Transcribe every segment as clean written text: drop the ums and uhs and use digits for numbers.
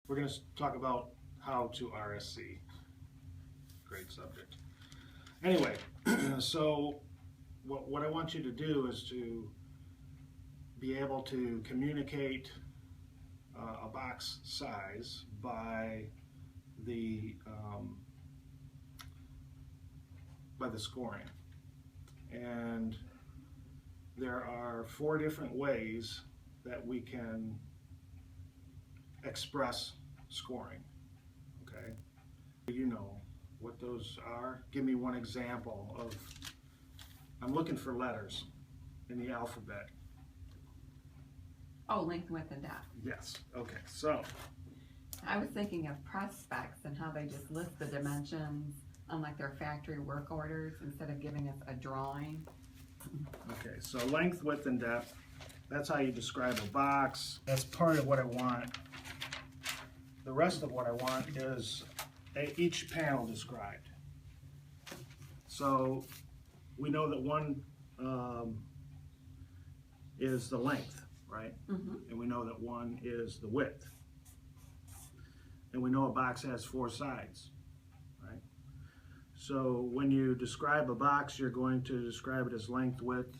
We're going to talk about how to RSC. Great subject. Anyway, so what I want you to do is to be able to communicate a box size by the scoring. And there are 4 different ways that we can express scoring. Okay, you know what those are? Give me one example of, I'm looking for letters in the alphabet. Oh, length, width, and depth. Yes, okay, so. I was thinking of press specs and how they just list the dimensions on like their factory work orders instead of giving us a drawing. Okay, so length, width, and depth, that's how you describe a box. That's part of what I want. The rest of what I want is each panel described. So we know that one is the length, right? And we know that one is the width. And we know a box has 4 sides, right? So when you describe a box, you're going to describe it as length, width,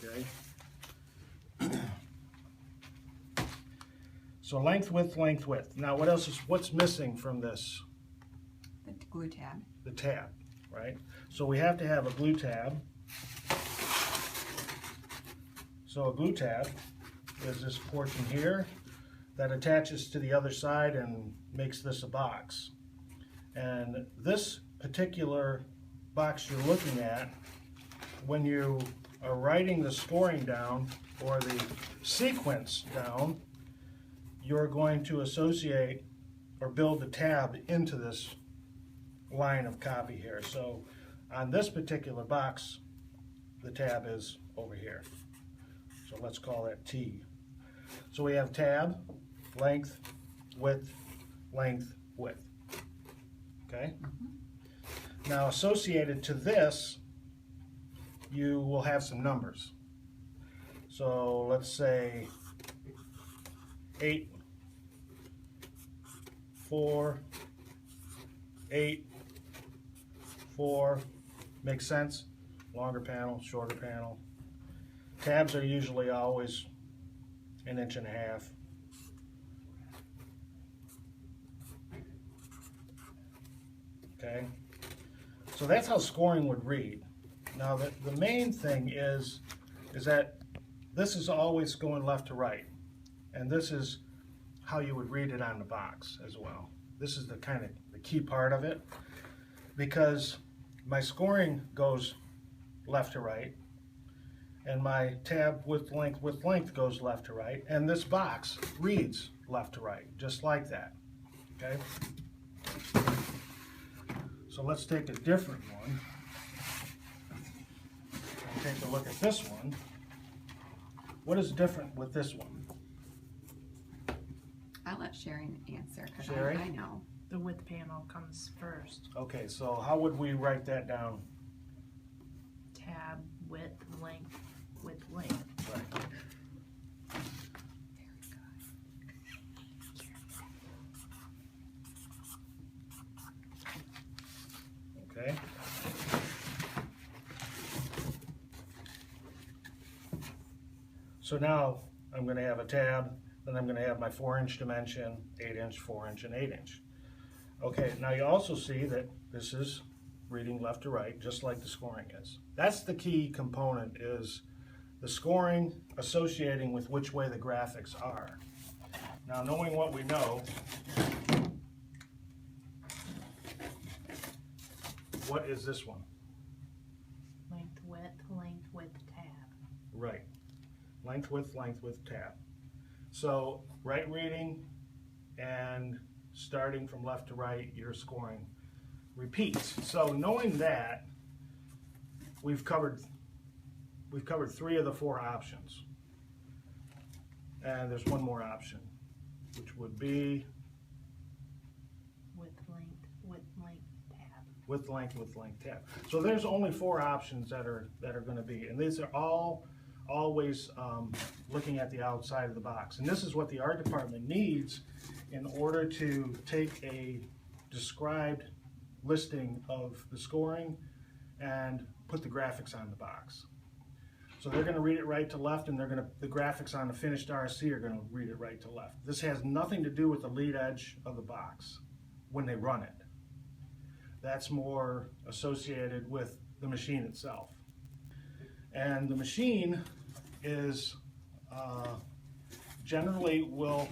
okay? So length, width. Now what's missing from this? The glue tab. The tab, right? So we have to have a glue tab. So a glue tab is this portion here that attaches to the other side and makes this a box. And this particular box you're looking at, when you are writing the scoring down or the sequence down, you're going to associate or build the tab into this line of copy here. So on this particular box, the tab is over here. So let's call that T. So we have tab, length, width. Okay? Now associated to this, you will have some numbers. So let's say 8, 4, 8, 4. Makes sense? Longer panel, shorter panel. Tabs are usually always 1.5 inches. Okay? So that's how scoring would read. Now the main thing is that this is always going left to right. And this is how you would read it on the box as well. This is the kind of the key part of it, because my scoring goes left to right, and my tab width length goes left to right, and this box reads left to right, just like that. Okay? So let's take a different one and take a look at this one. What is different with this one? I'll let Sherry answer because Sherry? I know. The width panel comes first. Okay, so how would we write that down? Tab, width, length, width, length. Right. Okay. So now I'm going to have a tab, then I'm going to have my 4-inch dimension, 8-inch, 4-inch, and 8-inch. Okay, now you also see that this is reading left to right, just like the scoring is. That's the key component, is the scoring associating with which way the graphics are. Now, knowing what we know, what is this one? Length, width, tab. Right. Length, width, tab. So, right reading and starting from left to right, your scoring repeats. So, knowing that, we've covered 3 of the 4 options. And there's one more option, which would be Width, length, tab. width, length, tab. So there's only 4 options that are going to be, and these are all always looking at the outside of the box. And this is what the art department needs in order to take a described listing of the scoring and put the graphics on the box. So they're going to read it right to left, and the graphics on the finished RSC are going to read it right to left. This has nothing to do with the lead edge of the box when they run it. That's more associated with the machine itself. And the machine is generally will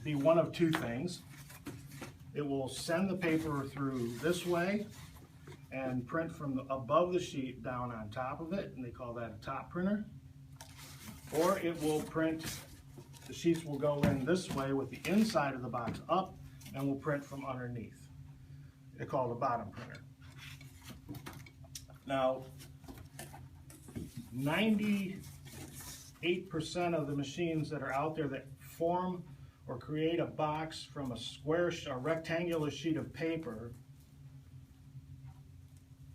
be one of two things. It will send the paper through this way and print from above the sheet down on top of it, and they call that a top printer. Or it will print, the sheets will go in this way with the inside of the box up and will print from underneath. They're called a bottom printer. Now, 98% of the machines that are out there that form or create a box from a rectangular sheet of paper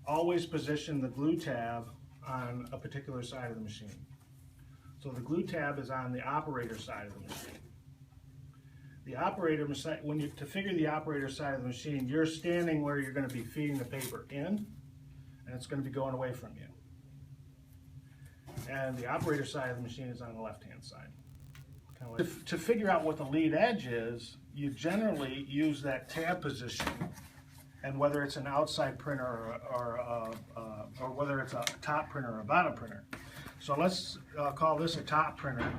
always position the glue tab on a particular side of the machine. So the glue tab is on the operator side of the machine. The operator, to figure the operator side of the machine, you're standing where you're going to be feeding the paper in, and it's going to be going away from you. And the operator side of the machine is on the left-hand side. Kind of like, to figure out what the lead edge is, you generally use that tab position, and whether it's an outside printer or whether it's a top printer or a bottom printer. So let's call this a top printer,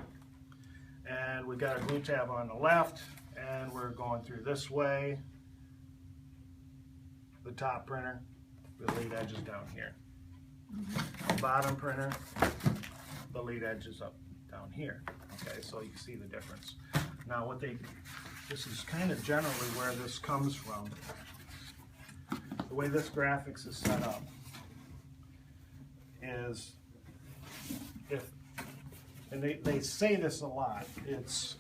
and we've got a glue tab on the left, and we're going through this way. The top printer, the lead edge is down here. The bottom printer, the lead edge is up down here. Okay, so you can see the difference. Now this is kind of generally where this comes from. The way this graphics is set up is and they say this a lot, it's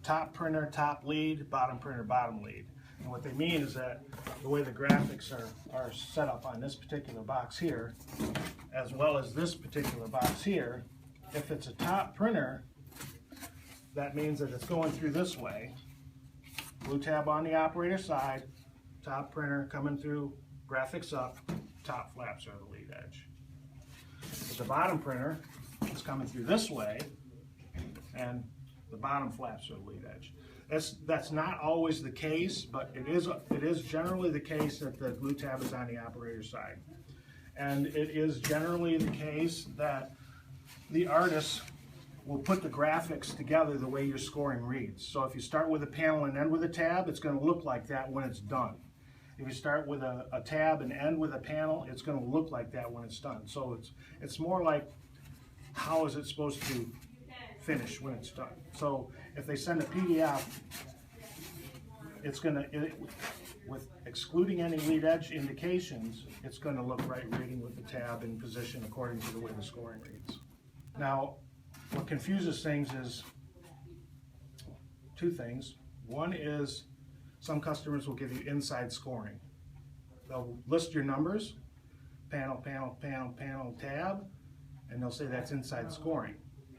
top printer, top lead, bottom printer, bottom lead. And what they mean is that the way the graphics are set up on this particular box here, as well as this particular box here, if it's a top printer, that means that it's going through this way. Glue tab on the operator side, top printer coming through, graphics up, top flaps are the lead edge. But the bottom printer is coming through this way, and the bottom flaps are the lead edge. That's not always the case, but it is generally the case that the glue tab is on the operator side. And it is generally the case that the artist will put the graphics together the way your scoring reads. So if you start with a panel and end with a tab, it's going to look like that when it's done. If you start with a tab and end with a panel, it's going to look like that when it's done. So it's more like, how is it supposed to finish when it's done? So if they send a PDF, it's going to, with excluding any lead edge indications, it's going to look right reading with the tab in position according to the way the scoring reads. Now, what confuses things is two things. One is some customers will give you inside scoring. They'll list your numbers, panel, panel, panel, panel, tab, and they'll say that's inside scoring.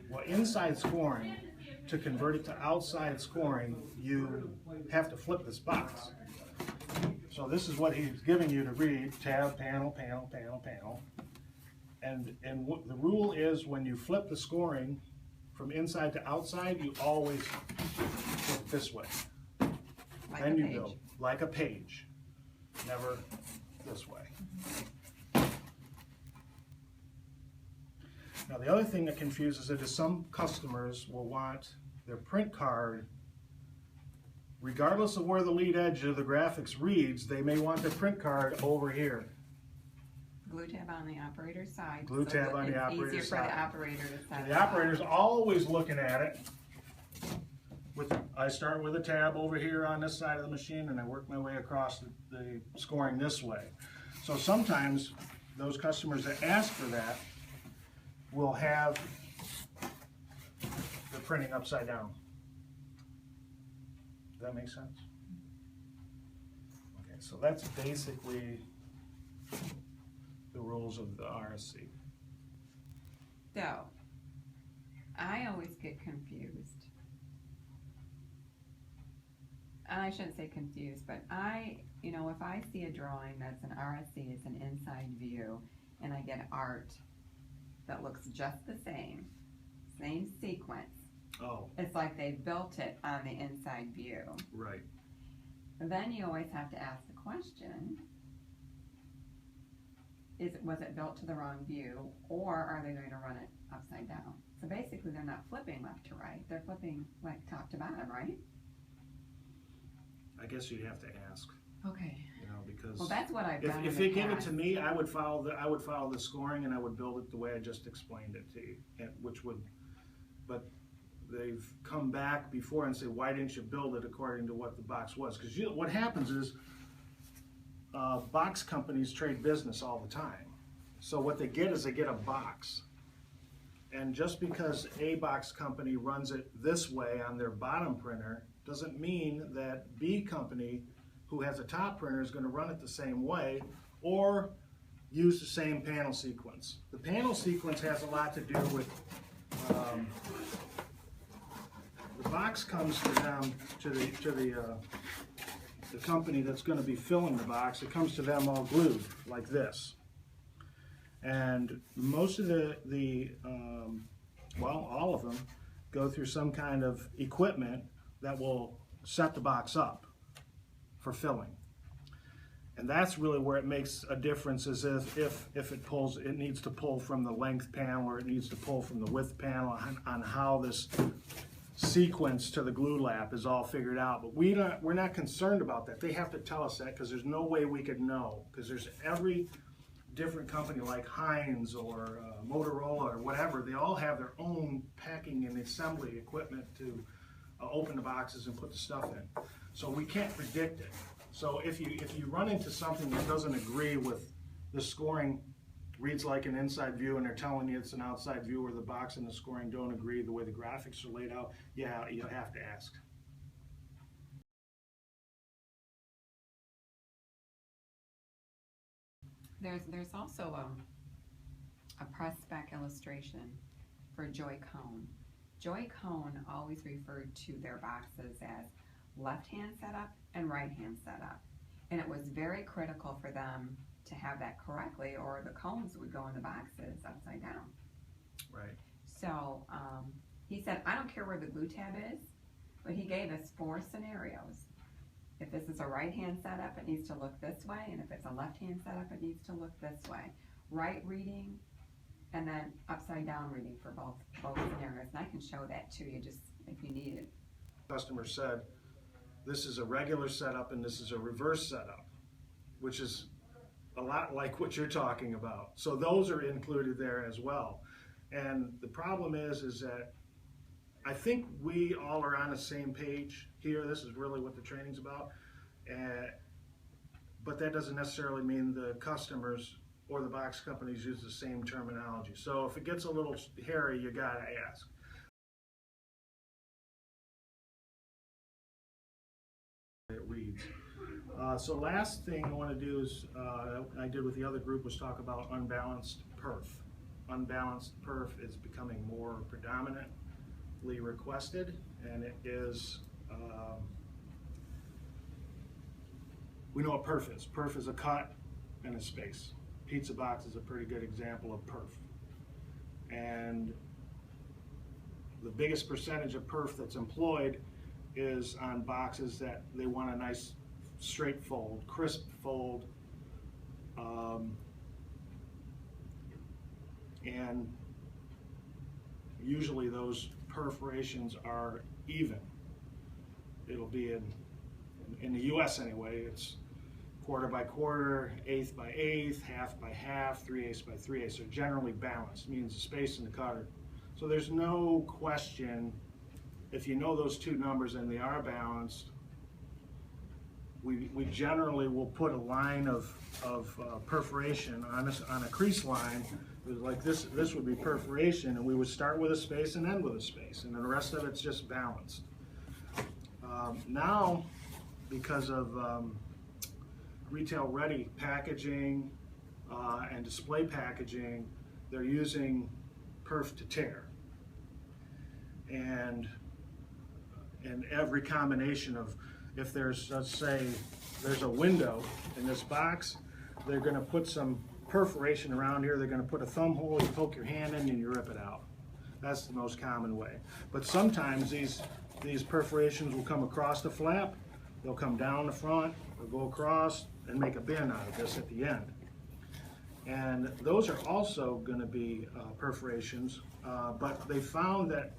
Well, inside scoring, to convert it to outside scoring, you have to flip this box. So this is what he's giving you to read, tab, panel, panel, panel, panel. And what the rule is, when you flip the scoring from inside to outside, you always flip this way. Like then you page. go like a page, never this way. Now the other thing that confuses it is some customers will want their print card, regardless of where the lead edge of the graphics reads, they may want their print card over here. Glue tab on the operator's side. Glue tab on the operator's It's easier for side. the operator to set it The up. operator's always looking at it. I start with a tab over here on this side of the machine, and I work my way across the scoring this way. So sometimes those customers that ask for that will have the printing upside down. Does that make sense? Okay, so that's basically the rules of the RSC. So, I always get confused. I shouldn't say confused, but if I see a drawing that's an RSC, it's an inside view, and I get art that looks just the same sequence. Oh, It's like they built it on the inside view. right. Then you always have to ask the question, was it built to the wrong view, or are they going to run it upside down? So basically they're not flipping left to right, they're flipping like top to bottom, right? I guess you'd have to ask, Okay. because Well, that's what I've done if in they the give it past. to me, I would follow the scoring, and I would build it the way I just explained it to you, but they've come back before and say, why didn't you build it according to what the box was? Because what happens is box companies trade business all the time. So what they get is they get a box. And just because a box company runs it this way on their bottom printer doesn't mean that B company, who has a top printer, is going to run it the same way or use the same panel sequence. The panel sequence has a lot to do with the box comes to them, to the company that's going to be filling the box. It comes to them all glued like this. And most of all of them go through some kind of equipment that will set the box up for filling. And that's really where it makes a difference, is if it needs to pull from the length panel, or it needs to pull from the width panel, on how this sequence to the glue lap is all figured out. But we're not concerned about that. They have to tell us that, because there's no way we could know, because there's every different company like Heinz or Motorola or whatever, they all have their own packing and assembly equipment to open the boxes and put the stuff in. So we can't predict it. So if you run into something that doesn't agree with the scoring, reads like an inside view, and they're telling you it's an outside view, or the box and the scoring don't agree the way the graphics are laid out, yeah, you have to ask. There's also a press spec illustration for Joy Cone. Joy Cone always referred to their boxes as left-hand setup and right-hand setup. And it was very critical for them to have that correctly, or the cones would go in the boxes upside down. Right. So he said, I don't care where the glue tab is, but he gave us 4 scenarios. If this is a right-hand setup, it needs to look this way, and if it's a left-hand setup, it needs to look this way. Right reading, and then upside down reading for both scenarios. And I can show that to you just if you need it. Customer said, this is a regular setup and this is a reverse setup, which is a lot like what you're talking about. So those are included there as well. And the problem is that I think we all are on the same page here. This is really what the training's about. But that doesn't necessarily mean the customers or the box companies use the same terminology. So if it gets a little hairy, you gotta ask. It reads. So last thing I want to do is, I did with the other group, was talk about unbalanced perf. Unbalanced perf is becoming more predominantly requested, and it is, we know what perf is. Perf is a cut and a space. Pizza box is a pretty good example of perf. And the biggest percentage of perf that's employed is on boxes that they want a nice straight fold, crisp fold, and usually those perforations are even. It'll be in the US anyway, it's quarter by quarter, eighth by eighth, half by half, 3/8 by 3/8. So generally balanced, means the space in the cutter. So there's no question, if you know those two numbers and they are balanced, we generally will put a line of perforation on a crease line. Like this would be perforation, and we would start with a space and end with a space, and then the rest of it's just balanced. Now, because of retail ready packaging and display packaging, they're using perf to tear. and every combination of, if there's, let's say, there's a window in this box, they're going to put some perforation around here. They're going to put a thumb hole, you poke your hand in and you rip it out. That's the most common way. But sometimes these perforations will come across the flap, they'll come down the front, or go across and make a bin out of this at the end. And those are also going to be perforations, but they found that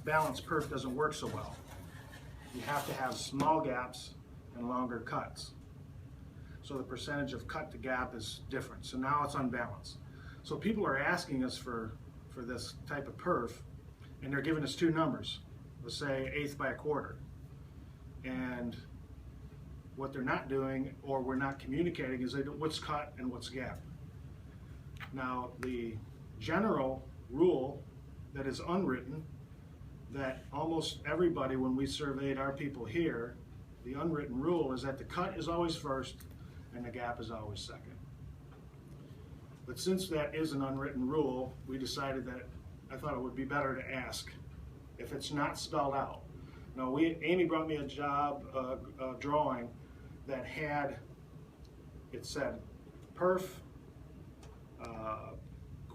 balanced perf doesn't work so well. You have to have small gaps and longer cuts. So the percentage of cut to gap is different. So now it's unbalanced. So people are asking us for this type of perf, and they're giving us two numbers. Let's say 1/8 by 1/4. And what they're not doing, or we're not communicating, is what's cut and what's gap. Now, the general rule that is unwritten, that almost everybody, when we surveyed our people here, the unwritten rule is that the cut is always first and the gap is always second. But since that is an unwritten rule, we decided that I thought it would be better to ask if it's not spelled out. Now, Amy brought me a job, a drawing that had, it said perf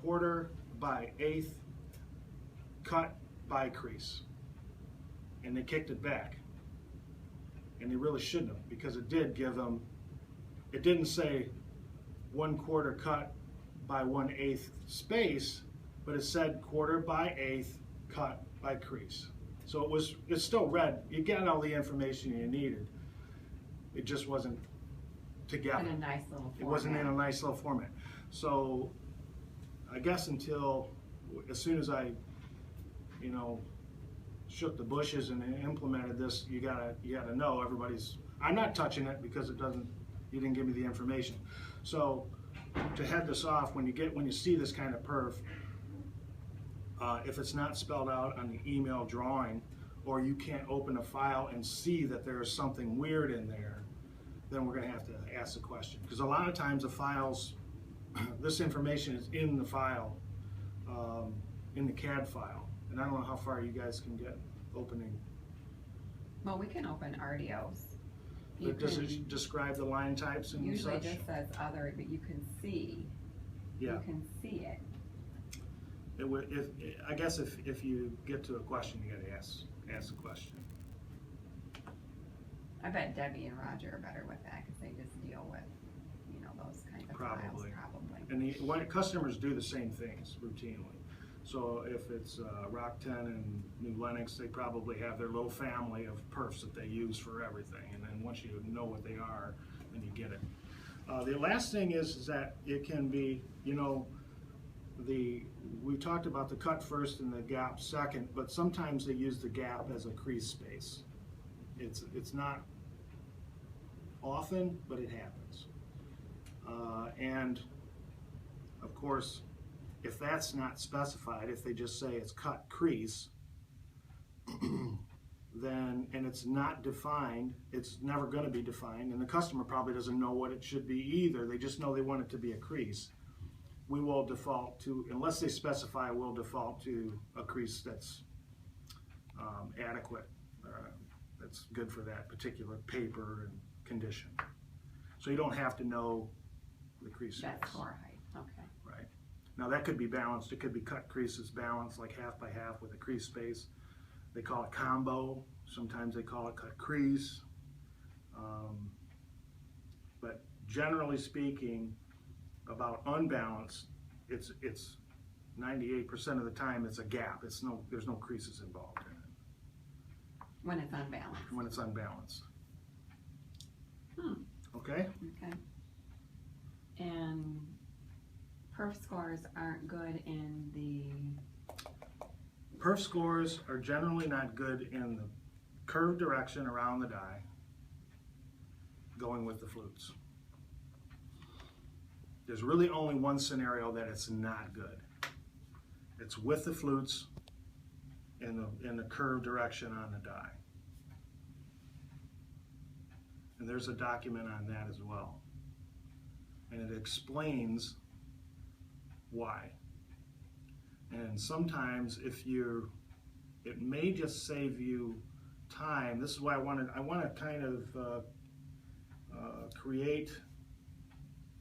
1/4 by 1/8 cut by crease, and they kicked it back, and they really shouldn't have, because it did give them, it didn't say 1/4 cut by 1/8 space, but it said 1/4 by 1/8 cut by crease. So it's still read, you got all the information you needed, it just wasn't together. In a nice little format. It wasn't in a nice little format. So I guess until, as soon as I, shook the bushes and implemented this, you gotta know everybody's, I'm not touching it because you didn't give me the information. So to head this off, when you see this kind of perf, if it's not spelled out on the email drawing, or you can't open a file and see that there's something weird in there, then we're gonna have to ask the question. Because a lot of times the files, this information is in the file, in the CAD file. And I don't know how far you guys can get opening. Well, we can open RDOs. But does it describe the line types and usually such? Usually just says other, but you can see. Yeah. You can see it. It would, I guess if you get to a question, you gotta ask the question. I bet Debbie and Roger are better with that because they just deal with, those kinds of files, probably. And customers do the same things routinely. So if it's Rock-10 and New Lenox, they probably have their little family of perfs that they use for everything. And then once you know what they are, then you get it. The last thing is that it can be, we talked about the cut first and the gap second, but sometimes they use the gap as a crease space. It's not often, but it happens. And of course, if that's not specified, if they just say it's cut crease, then, and it's not defined, it's never going to be defined, and the customer probably doesn't know what it should be either, they just know they want it to be a crease. We will default to, unless they specify, we'll default to a crease that's adequate, that's good for that particular paper and condition. So you don't have to know the crease size. That's floor height, okay. Right. Now that could be balanced. It could be cut creases balanced, like 1/2 by 1/2 with a crease space. They call it combo. Sometimes they call it cut crease. But generally speaking, about unbalanced, it's 98% of the time it's a gap. There's no creases involved in it. When it's unbalanced. When it's unbalanced. Okay? Okay. And perf scores aren't good in the... Perf scores are generally not good in the curved direction around the die, going with the flutes. There's really only one scenario that it's not good. It's with the flutes in the curved direction on the die. And there's a document on that as well. And it explains why. And sometimes if you're it may just save you time. This is why I want to kind of create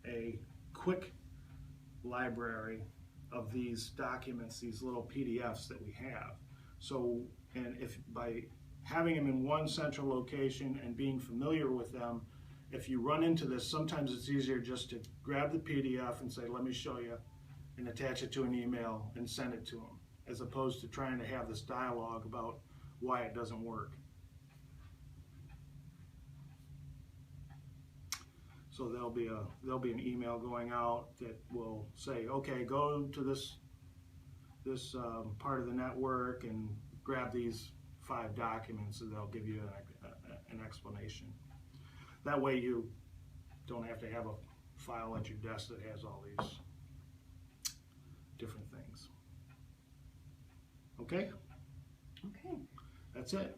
a quick library of these documents, these little PDFs that we have. So, and if by having them in one central location and being familiar with them, if you run into this, sometimes it's easier just to grab the PDF and say, let me show you, and attach it to an email and send it to them, as opposed to trying to have this dialogue about why it doesn't work. So there'll be an email going out that will say, okay, go to this part of the network and grab these 5 documents, and they'll give you an explanation. That way you don't have to have a file at your desk that has all these different things. Okay? Okay. That's it.